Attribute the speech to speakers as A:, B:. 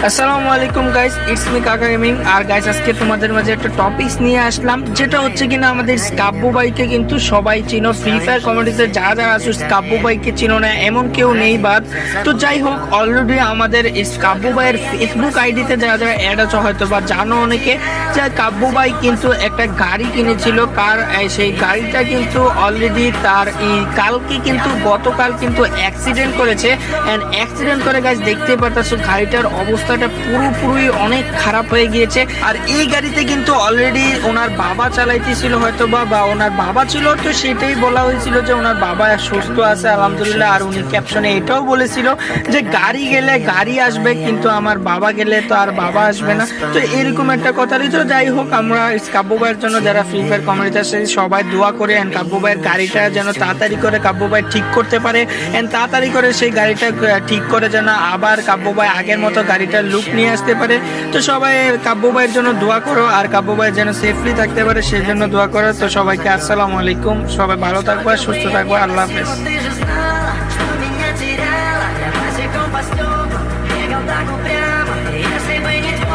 A: আসসালামু আলাইকুম guys, it's me কাকা গেমিং। আর গাইস, আজকে তোমাদের মাঝে একটা টপিকস নিয়ে আসলাম, যেটা হচ্ছে কিনা আমাদের স্কাব্বু ভাইকে কিন্তু সবাই চিনো। ফ্রি ফায়ার কমিউনিটিতে যারা যারা আছো স্কাব্বু ভাইকে চিনো না এমন কেউ নেই বাদ। তো যাই হোক, অলরেডি আমাদের স্কাব্বু ভাইয়ের ফেসবুক আইডিতে যারা যারা অ্যাড আছে হয়তো বা জানো অনেকে, যে কাব্বু ভাই কিন্তু একটা গাড়ি কিনেছিল। সেই গাড়িটা কিন্তু অলরেডি তার কালকে কিন্তু গতকাল কিন্তু অ্যাক্সিডেন্ট করেছে। এন্ড অ্যাক্সিডেন্ট করে গাইস দেখতে পাচ্ছ গাড়িটার অবস্থাটা পুরোপুরি অনেক খারাপ হয়ে গিয়েছে। আর এই গাড়িতে কিন্তু অলরেডি ওনার বাবা চালাইতেছিল হয়তো বা ওনার বাবা ছিল, তো সেটাই বলা হয়েছিল যে ওনার বাবা সুস্থ আছে আলহামদুলিল্লাহ। আর উনি ক্যাপশনে এটাও বলেছিল যে গাড়ি গেলে গাড়ি আসবে, কিন্তু আমার বাবা গেলে তো আর বাবা আসবে না। তো এরকম একটা কথা রয়েছে। যাই হোক, আমরা কাব্বু ভাইয়ের জন্য যারা ফ্রি ফায়ার কমিউনিটি আছে সবাই দোয়া করে, এন্ড কাব্বু ভাইয়ের গাড়িটা যেন তাড়াতাড়ি করে কাব্বু ভাই ঠিক করতে পারে, এন্ড তাড়াতাড়ি করে সেই গাড়িটা ঠিক করে যেন আবার কাব্বু ভাই আগের মতো গাড়িটার লুক নিয়ে আসতে পারে। তো সবাই কাব্বু ভাইয়ের জন্য দোয়া করো, আর কাব্বু ভাই যেন সেফলি থাকতে পারে সেই জন্য দোয়া করো। তো সবাইকে আসসালামু আলাইকুম, সবাই ভালো থাকবে, সুস্থ থাকবে, আল্লাহ হাফেজ।
B: Legal tá com trama, essa é banho.